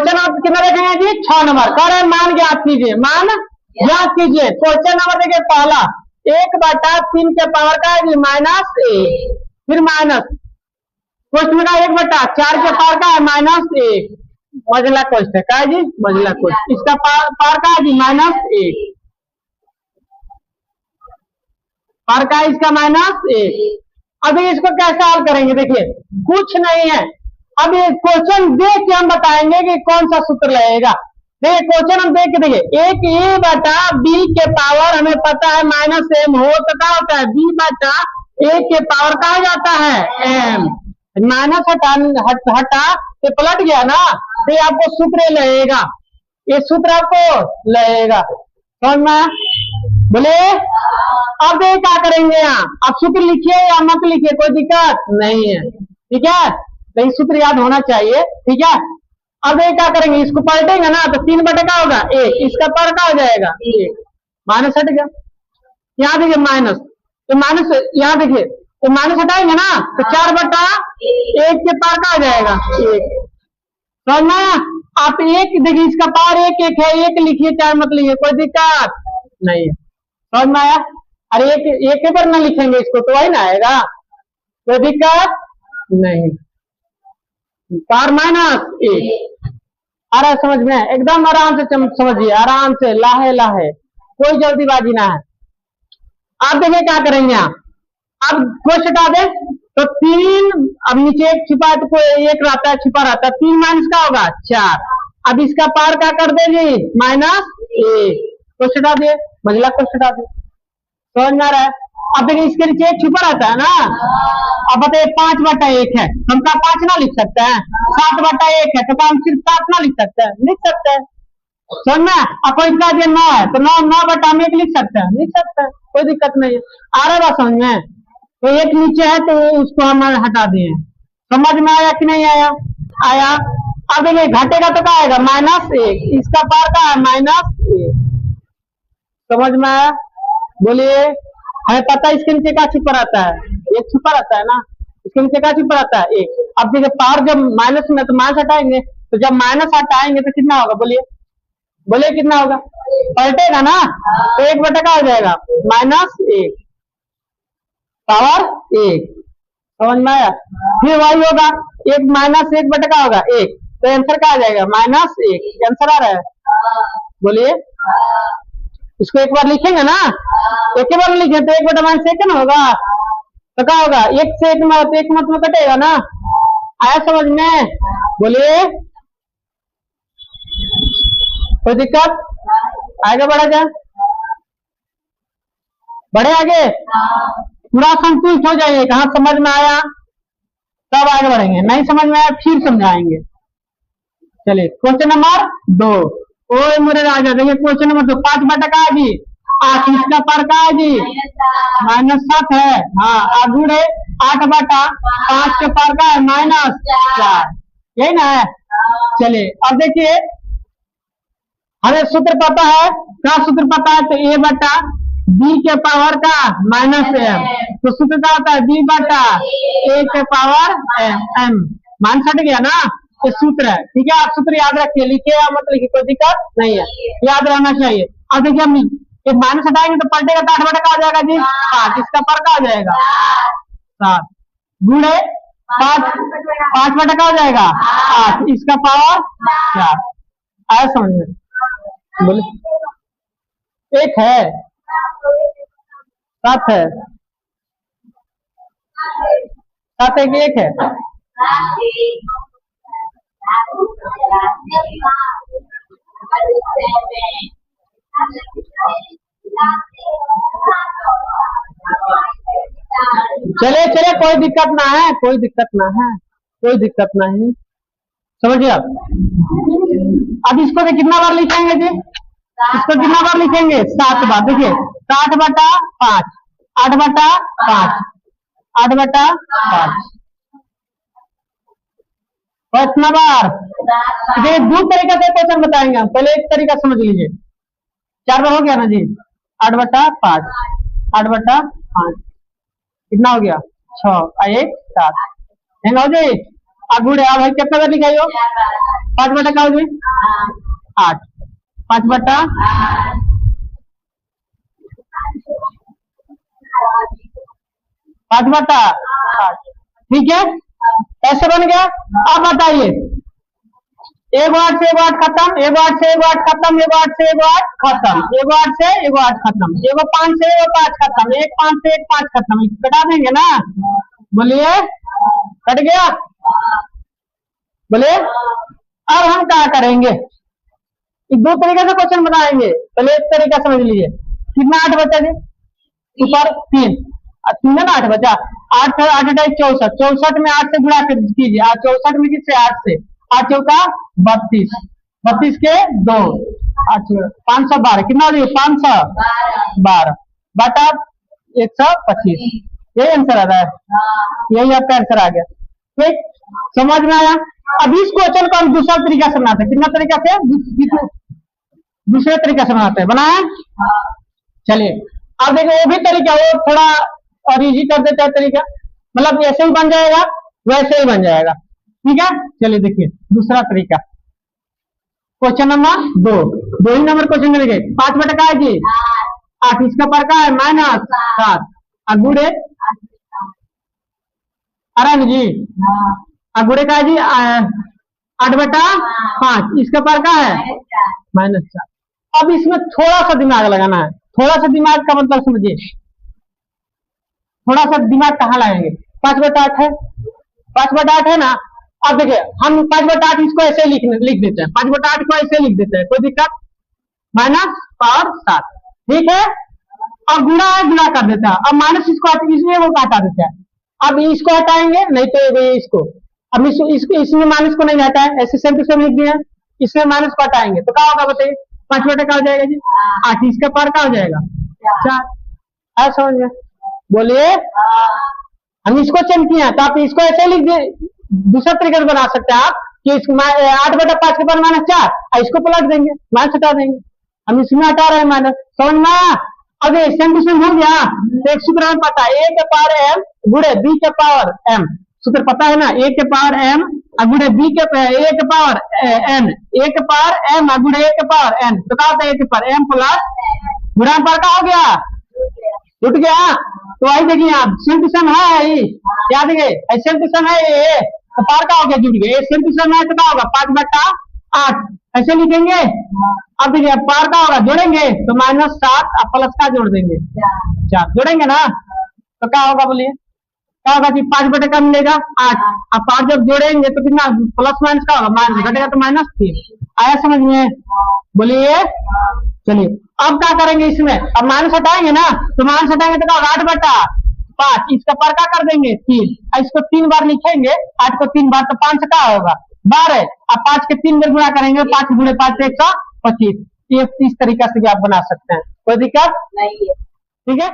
Question आप कितना देखेंगे जी? 6 नंबर। कह रहे हैं मान ज्ञात कीजिए, मान ज्ञात कीजिए। क्वेश्चन नंबर देखिए पहला, 1/3 के पावर का है जी -1, फिर माइनस क्वेश्चन का 1/4 के पावर का है -1, मजला क्वेश्चन का है जी, मजला क्वेश्चन। इसका पावर का है जी -1, पावर का इसका -1। अभी इसको कैसे हल करेंगे? देखिए कुछ नहीं है, अब ये क्वेश्चन देख के हम बताएंगे कि कौन सा सूत्र लगेगा। देखिए क्वेश्चन हम देख के देखिए, एक a/b के पावर हमें पता है -m हो तो क्या होता है? b/a के पावर का हो जाता है m, माइनस हटा ये पलट गया ना, तो ये आपको सूत्र लगेगा, ये सूत्र आपको लगेगा, समझ में? बोले अब ये क्या करेंगे? यहाँ आप सूत्र लिखिए या मत लिखिए, कोई दिक्कत नहीं है, ठीक है, लेकिन सूत्र याद होना चाहिए, ठीक है। अब ये क्या करेंगे? इसको पलटेंगे ना तो 3/1 का होगा 1, इसका पर का हो जाएगा 1, माइनस हट गया, यहाँ देखिए माइनस, तो माइनस यहाँ देखिए, तो माइनस हटाएंगे ना तो 4/1 के पार का हो जाएगा 1, समझ में? आप एक देखिए, इसका पावर 1 है, 1 लिखिए चाहे मत लिखिए, कोई दिक्कत नहीं है, समझ में आया? अरे एक पर ना लिखेंगे इसको तो वही ना आएगा, कोई दिक्कत नहीं। पावर -1 आ रहा है समझ में? एकदम आराम से समझिए, आराम से, लाहे लाहे, कोई जल्दीबाजी ना है। आप देखिए क्या करेंगे, अब क्वेश्चन हटा दे तो 3, अब नीचे 1 छिपा है तो कोई 1 रहता है, छिपा रहता है, 3 माइनस का होगा 4। अब इसका पावर क्या कर दे जी? -1, क्वेश्चन हटा दिए, मजला क्वेश्चन हटा दिए, समझ में आ रहा है? अब देखिए इसके नीचे 1 छिपा रहता है ना, अब बताइए 5/1 है, हम क्या 5 ना लिख सकते हैं? 7/1 है तो हम सिर्फ 7 ना लिख सकते हैं? लिख सकते हैं, समझ में? अब कोई इसका 9 है तो 9/1 लिख सकते हैं? लिख सकते हैं, कोई दिक्कत नहीं है। आ रहा है समझ में? तो 1 नीचे है तो उसको हम हटा दिए, समझ में आया कि नहीं आया? आया। अब देखिए घटेगा तो क्या आएगा? -1, इसका पावर का है -1, समझ में आया? बोलिए, हमें पता है इसके नीचे क्या छिपा रहता है? 1 छिपा रहता है ना, इसके नीचे क्या छिपा रहता है? 1। अब देखिए पावर जब माइनस में तो माइनस हटाएंगे, तो जब माइनस हटाएंगे तो कितना होगा? बोलिए बोलिए कितना होगा? पलटेगा ना, तो 1/1 हो जाएगा -1 पावर 1, समझ में आया? फिर वही होगा, 1 -1/1 होगा 1, तो आंसर क्या आ जाएगा? -1, आंसर आ रहा है? बोलिए, इसको एक बार लिखेंगे ना, एक बार लिखे तो 1/-1 ना होगा, तो क्या होगा? 1 से 1 में कटेगा ना, आया समझ में? बोलिए, कोई दिक्कत? आगे बढ़ा जाए, बढ़े आगे, पूरा संतुष्ट हो जाइए, कहाँ समझ में आया तब आगे बढ़ेंगे, नहीं समझ में आया फिर समझाएंगे। चलिए क्वेश्चन नंबर 2, ओए मेरे राजा, देखिए क्वेश्चन नंबर 2, 5/8 जी, 8, इसका पर का है जी? -7 है, हाँ, आगू है 8/5 के पर का है -4, यही ना है? चलिए अब देखिए, हमें सूत्र पता है, क्या सूत्र पता है? तो a/b के पावर का -m, तो सूत्र क्या होता है? b/a के पावर m, मान हट गया ना, ये सूत्र है, ठीक है? आप सूत्र याद रखिए, लिखिए या मत लिखिए, कोई दिक्कत नहीं है, याद रहना चाहिए। अब देखिए हम एक माइनस हटाएंगे तो पलटेगा तो 8/का हो जाएगा जी 5, इसका पर का हो जाएगा 7, गुणे 5/का हो जाएगा 8, इसका पावर 4, आया समझ में? बोले, 1 है, 7 है, 7 है कि 1 है? चले चले, कोई दिक्कत ना है, कोई दिक्कत ना है, कोई दिक्कत नहीं, समझिए आप। अब इसको भी कितना बार लिखेंगे जी? इसको कितना बार लिखेंगे? 7 बार। देखिए 8/5, 8/5, 8/5, कितना बार? देखिए 2 तरीका से क्वेश्चन बताएंगे हम, पहले एक तरीका समझ लीजिए, 4 बार हो गया ना जी? 8/5, 8/5 कितना हो गया? 6, 1 7, हो जी। अब गुड़े अब कितना बार लिखाइयो 5 बटा का हो गई 8 5 बटा 5 बटा 8 ठीक है ऐसे बन गया। अब बताइए 1 8 से 1 8 खत्म 1 8 से 1 8 खत्म 1 8 से 1 8 खत्म 1 8 से 1 8 खत्म 1 5 से 1 5 खत्म 1 5 से 1 5 खत्म कटा देंगे ना बोलिए कट गया बोलिए। अब हम क्या करेंगे दो तरीके से क्वेश्चन बनाएंगे। पहले एक तरीका समझ लीजिए कितना 8 बचा जी ऊपर 3 3 है ना 8 बचा 8 8 64 64 में 8 से गुणा कीजिए 64 में किससे 8 से 8 चौका 32 32 के 2 512 कितना हो 512 बटा 125 यही आंसर आ रहा है यही आपका आंसर आ गया ठीक समझ में आया। अब इस क्वेश्चन को हम दूसरा तरीका से बनाते हैं कितना तरीका से दूसरे तरीका से बनाते हैं बनाए चलिए अब देखिए वो भी तरीका वो थोड़ा और इजी कर देता है तरीका मतलब ऐसे ही बन जाएगा वैसे ही बन जाएगा ठीक है। चलिए देखिए दूसरा तरीका क्वेश्चन नंबर 2 ही नंबर क्वेश्चन में देखिए 5 बटा का है जी 8 इसका पर का है -7 अगुड़े अरन जी अगुड़े का है जी 8 बटा 5 इसका पर का है -4। अब इसमें थोड़ा सा दिमाग लगाना है थोड़ा सा दिमाग का मतलब समझिए थोड़ा सा दिमाग कहाँ लगाएंगे 5 बटा 8 है 5 बटा 8 है ना। अब देखिए हम 5 बटा 8 इसको ऐसे लिख देते हैं 5 बटा 8 को ऐसे लिख देते हैं कोई दिक्कत -7 ठीक है। अब गुणा है गुणा कर देता है अब माइनस इसको इसमें वो हटा देता है अब इसको हटाएंगे नहीं तो इसको अब इसको इसमें माइनस को नहीं हटा है ऐसे सेम टू सेम लिख दिया इसमें माइनस को हटाएंगे तो क्या होगा बताइए 5 बटा का हो जाएगा जी 8 इसका पर का हो जाएगा 4 ऐसा समझ में बोलिए। हम इसको चेंज किए हैं तो आप इसको ऐसे लिख दे दूसरा तरीके से बना सकते हैं आप कि 8 बटा 5 के पर -4 इसको पलट देंगे माइनस हटा देंगे हम इसमें हटा रहे हैं माइनस समझ में। अब सेम टू सेम हो गया तो एक सूत्र हमें पता है a के पावर m गुणे b के पावर m सूत्र पता है ना a के पावर m गुणे b के a के पावर n a के पावर m गुणे a के पावर n तो क्या होता है a के पावर m प्लस गुणा पर का हो गया जुट गया तो वही देखिए आप सेम टू सेम है याद है सेम टू सेम है ये तो पार का हो गया जुट गया सेम टू सेम है तो क्या होगा 5 बटा 8 ऐसे लिखेंगे। अब देखिए पार का होगा जोड़ेंगे तो -7 प्लस का जोड़ देंगे 4 जोड़ेंगे ना तो क्या होगा बोलिए क्या होगा कि 5 बटे का मिलेगा 8 अब 5 जब जोड़ेंगे तो कितना प्लस माइनस का होगा माइनस घटेगा तो -3 आया समझ में बोलिए। चलिए अब क्या करेंगे इसमें अब माइनस हटाएंगे ना तो माइनस हटाएंगे तो क्या होगा 8 बटा 5 इसका पर का कर देंगे 3 इसको 3 बार लिखेंगे 8 को 3 बार तो 5 से क्या होगा 12 अब 5 के 3 बार गुणा करेंगे 5 गुणे 5 125 इस तरीका से भी आप बना सकते हैं कोई दिक्कत नहीं है ठीक है।